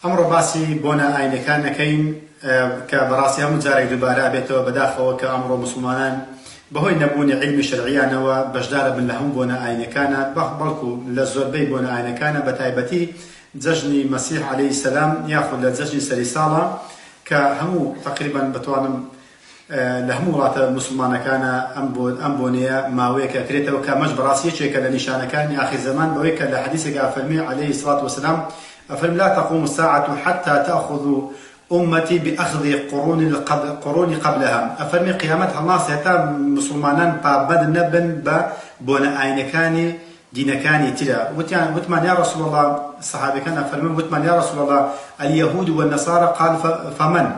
ئەمڕۆ باسی بۆنە ئاینەکان نەکەین کە بەڕاستی هەموو جارێک دووبارە ئەبێتەوە بەداخەوە کە ئەمڕۆ موسڵمانان بەهۆی نەبوونی عیلمی شەرعیانەوە بەشدارە بن لە هەموو بۆنە ئاینەکانە بەڵکو لە زۆربەی بۆنە ئاینەکانە بە تایبەتی جەژنی مەسیح عەلەیهی سەلام یاخود لە جەژنی سەری ساڵە کە هەموو تەقریبەن بتوانم لە هەموو وڵاتە موسڵمانەکانە ئەم بۆنەیە ماوەیەکە کرێتەوە کە ئەمەش بەڕاستی یەکێکە لە نیشانەکانی ئاخر زەمان بەوەی کە لە حەدیثێکا فەرمی عەلەیهی سڵات وسەلام أفرم لا تقوم الساعة حتى تأخذ أمتي بأخذ قرون قبلها أفرمي قيامتها الله سيتا مسلمانان بابد نبن ببون آينكاني دينكاني تلا وتمان يا رسول الله الصحابة كان أفرمي وتمان يا رسول الله اليهود والنصارى قال فمن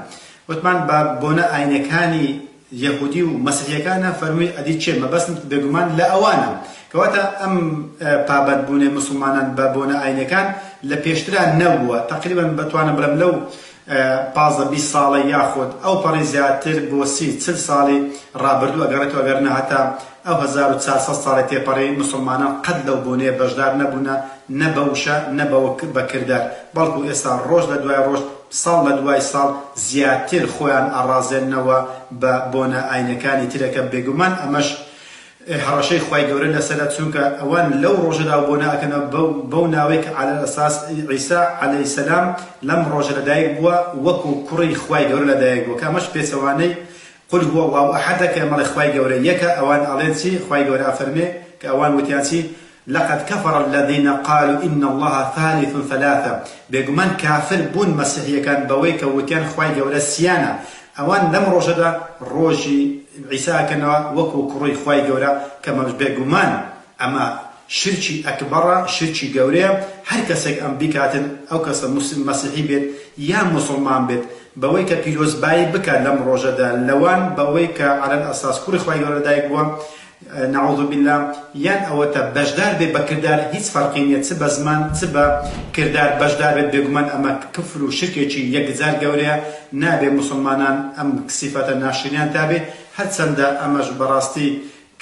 وتمان ببون آينكاني يهودي ومسيحي كان فرمي أدي شيء ما بس بجمان لا أوانا كواتا أم بابد بون مسلمانان ببون آينكان لپێشترا نەبووە تقریبا بتوانم بڵێم لەو 15-20 ساڵە یاخود ئەو پەڕی زیاتر بۆ 30-40 ساڵی ڕابردوو ئەگەڕێتەوە ئەگەر نە هەتا ئەو 1400 ساڵی تێپەڕی مسلمانان قەت لەو بۆنەیە بەشدار نەبوونە نە بە وشە نە بە کردار بەڵکو ئێستا ڕۆژ لە دوای ڕۆژ ساڵ لە دوای ساڵ زیاتر خۆیان ئەڕازێننەوە بە بۆنە ئاینەکانی ترەکە بێگومان ئەمەش هەڕەشەی خوای گەورە لەسەرە چونکە ئەوان لەو ڕۆژەدا بۆنە ئەکەنەوە بەو ناوەی کە عەلە ئەساس عیسا عەلەیهی سەلام لەم ڕۆژە لەدایک بووە وەکو کوڕی خوای گەورە لەدایک بووە کە ئەمەش پێچەوانەی قل هو الله ئەحەد کە مەڵێ خوای گەورە یەکە ئەوان ئەڵێن چی خوای گەورە ئەفەرمێ کە ئەوان وتیان چی لقد كفر الذين قالوا إن الله ثالث ثلاثة بێگومان کافر بوون مەسیحیەکان بەوەی کە وتیان خوای گەورە سیانە ئەوان لەم ڕۆژەدا ڕۆژی عیساکەنەوە وەکو کوڕی خوای گەورە کە مەش بێگومان ئەمە شرکی ئەکبەڕە شرکی گەورەیە هەر کەسێک ئەم بیکاتن ئەو کەسە مەسیحی بێت یان موسڵمان بێت بەوەی کە پیرۆزبایی بکات لەم ڕۆژەدا لەوان بەوەی کە عەلە ئەساس کوڕی خوای گەورە لەدایک بووە نعوذ بالله یان ئەوەتە بەشدار بێت بە کردار هیچ فەرقی نییە چ بە زمان چ بە کردار بەشدار بێت بێگومان ئەمە کفر و شرکێکی یەکجار گەورەیە نابێ موسڵمانان ئەم سیفەتە ناشرینیان تابێ هەرچەندە ئەمەش بەڕاستی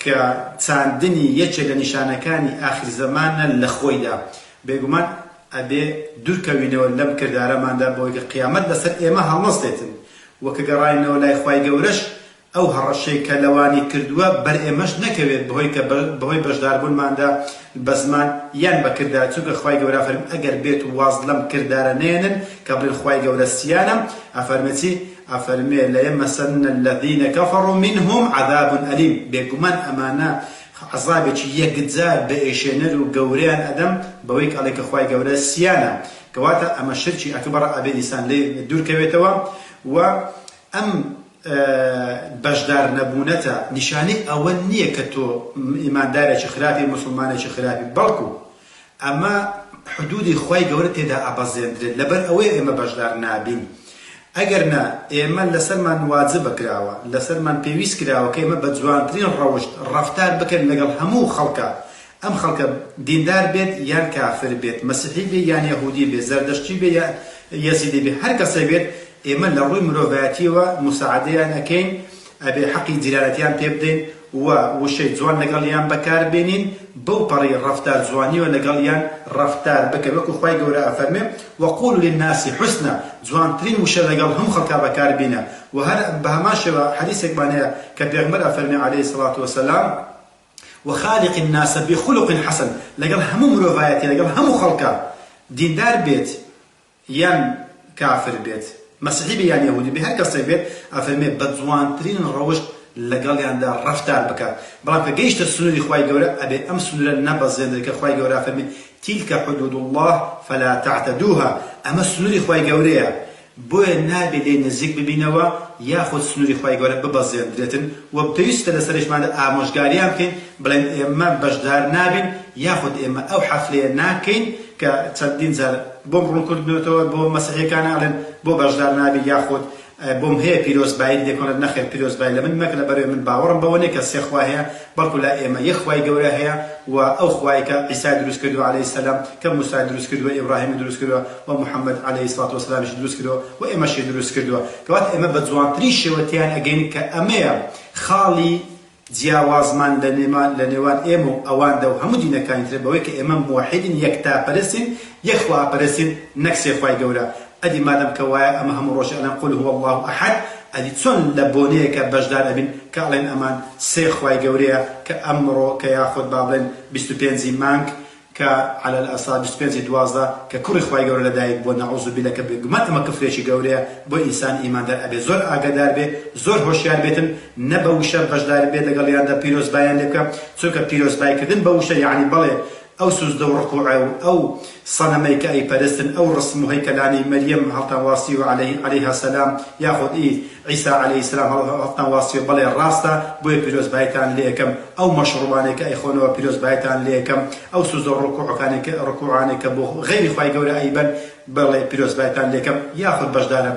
کە چاندنی یەکێک لە نیشانەکانی ئاخر زەمانە لە خۆیدا بێگومان ئەبێ دوورکەوینەوە لەم کردارەماندا بۆی کە قیامەت لەسەر ئێمە هەڵنەستێتن وەکە گەڕاینەوە لای خوای گەورەش ئەو هەڕەشەی کە لەوانی کردووە بەر ئێمەش نەکەوێت بەهۆی بەشداربوونماندا بە زمان یان بە کردار چونکە خوای گەورە فەرمی ئەگەر بێت و واز لەم کردارە نێنن کە بڵێن خوای گەورە سیانە ئەفەرمێ چی ئەفەرمێ لەیەمەسەنە الذین کەفەڕوا منهم عەذاب ئەلیم بێگومان ئەمانە عەزابێکی یەکجار بە ئێشێنەر و گەورەیان ئەدەم بەوەی ئەڵێ کە خوای گەورە سیانە کەواتە ئەمە شرکی ئەکبەڕە ئەبێ ئینسان لێ دوورکەوێتەوە و ئەم بەشدار نەبوونەتە نیشانەی ئەوە نییە کە تۆ ئیماندارێکی خراپی مسلمانێکی خراپی بەڵکو ئەمە حدودی خوای گەورە تێدا ئەبەزێنرێت لەبەر ئەوەی ئێمە بەشدار نابین ئەگەر نا ئێمە لەسەرمان واجب بکراوە لەسەرمان پێویست کراوە کە ئێمە بە جوانترین ڕەوشت ڕەفتار بکەن لەگەڵ هەموو خەڵکە ئەم خەڵکە دیندار بێت یان کافر بێت مەسیحی بێت یان یەهودی بێت زەردەشتی بێت یان یەزیدی بێت هەر کەسێک بێت ئێمە لە ڕووی مرۆڤایەتیەوە موساعدەیان ئەکەین ئەبێ حەقی جیرانەتیان پێ بدەین و وشەی جوان لەگەڵیان بەکاربێنین بەو پەڕی ڕەفتار جوانیوە لەگەڵیان ڕەفتار بکەن وەکو خوای گەورە ئەفەرمێ وەقولوا للناس حوسنا جوانترین وشە لەگەڵ هەموو خەڵکا بەکاربێنە و هەر بە هەمان شێوە حەدیثێکمان هەیە کە پێغەمبەر ئەفەرمێ عەلەیهی سەڵات وەسەلام وخالق الناس بخلق حسن لەگەڵ هەموو مرۆڤایەتی لەگەڵ هەموو خەڵکا دیندار بێت یان کافر بێت مەسیحی بێ یان یەهودی بێ هەر کەسێک بێت ئەفەرمێ بە جوانترین ڕەوشت لەگەڵیاندا ڕەفتار بکات بەڵام کە گەیشتە سنووری خوای گەورە ئەبێ ئەم سنوورە نەبەزێنرێت کە خوای گەورە ئەفەرمێ تیلکە حدود الله فلا تعتدوها ئەمە سنووری خوای گەورەیە بۆیە نابێت لێ نزیک ببینەوە یاخود سنووری خوای گەورە ببەزێنرێتن و پێویستە لەسەرشماندا ئامۆژگاریان بکەین بڵێن ئێمە بەشدار نابین یاخود ئێمە ئەو حەفلەیە ناکەین کە چەندین جار بۆم ڕوونکردنەوەتەوە بۆ مەسیحیەکانە ئەڵێن بۆ بەشدار نابی یاخود بۆم هەیە پیرۆزبایی دێکۆنت نەخێر پیرۆزبایی لە من مەکە لەبەرەوەی من باوەڕم بەوە نییە کە سێ خوا هەیە بەڵکو لا ئێمە یەک خوای گەورە هەیە و ئەو خوای کە عیسای دروست کردووە عەلەیهی سەلام کە موسای دروست کردووە ئیبراهیمی دروست کردووە و محەممەد عەلەیهی سڵات وەسەلامش دروست کردووە و ئێمەشی دروست کردووە کەواتە ئێمە بە جوانترین شێوەتیان ئەگەین کە ئەمەیە خاڵی جیاوازمان لە نێوان ئێمە و ئەواندا و هەموو دینەکانی تر بەوەی کە ئێمە موحیدین یەکتاپەرستین یەک خواپەرستین نەک سێ خوای گەورە ئەدی مادەم کە وایە ئەمە هەموو ڕۆژ ئەڵێن قل هو الله ئەحد ئەدی چۆن لە بۆنەیەکە بەشدار ئەبین کە ئەڵێن ئەمان سێ خوای گەورەیە کە ئەمڕۆ کە یاخود با بڵێن 25 مانگ کە على الأساس 25 دوازدە کە کوڕی خوای گەورە لەدایک بۆ نەعوذ بالله کە بگومان ئەمە کفرێکی گەورەیە بۆ ئینسان ئیماندار ئەبێ زۆر ئاگادار بێ زۆر هۆشیار بێتن نە بە وشە بەشدار بێت لەگەڵیاندا پیرۆزبایان لێ بکە چونکە پیرۆزبایکردن بە وشە یعنی بەڵێ ئەو سوزدە و ڕکوعە و ئەو سەنەمەی کە ئەیپەرستن ئەو ڕسم و هەیکەلانی مەریەم هەڵتان واسی و عەلەیها سەلام یاخود عیسا عەلەیهی سەلام هەڵتان واسی و بەڵێ ڕاستە بۆیە پیرۆزبایتان لێ یەکەم ئەو مەشروبانێک کە ئەیخۆنەوە پیرۆزبایتان لێ یەکەم ئەو سوزدە و ڕکوعانێک کە بۆ غەیری خوای گەورە ئەیبەن بەڵێ پیرۆزبایتان لێ یەکەم یاخود بەشدارە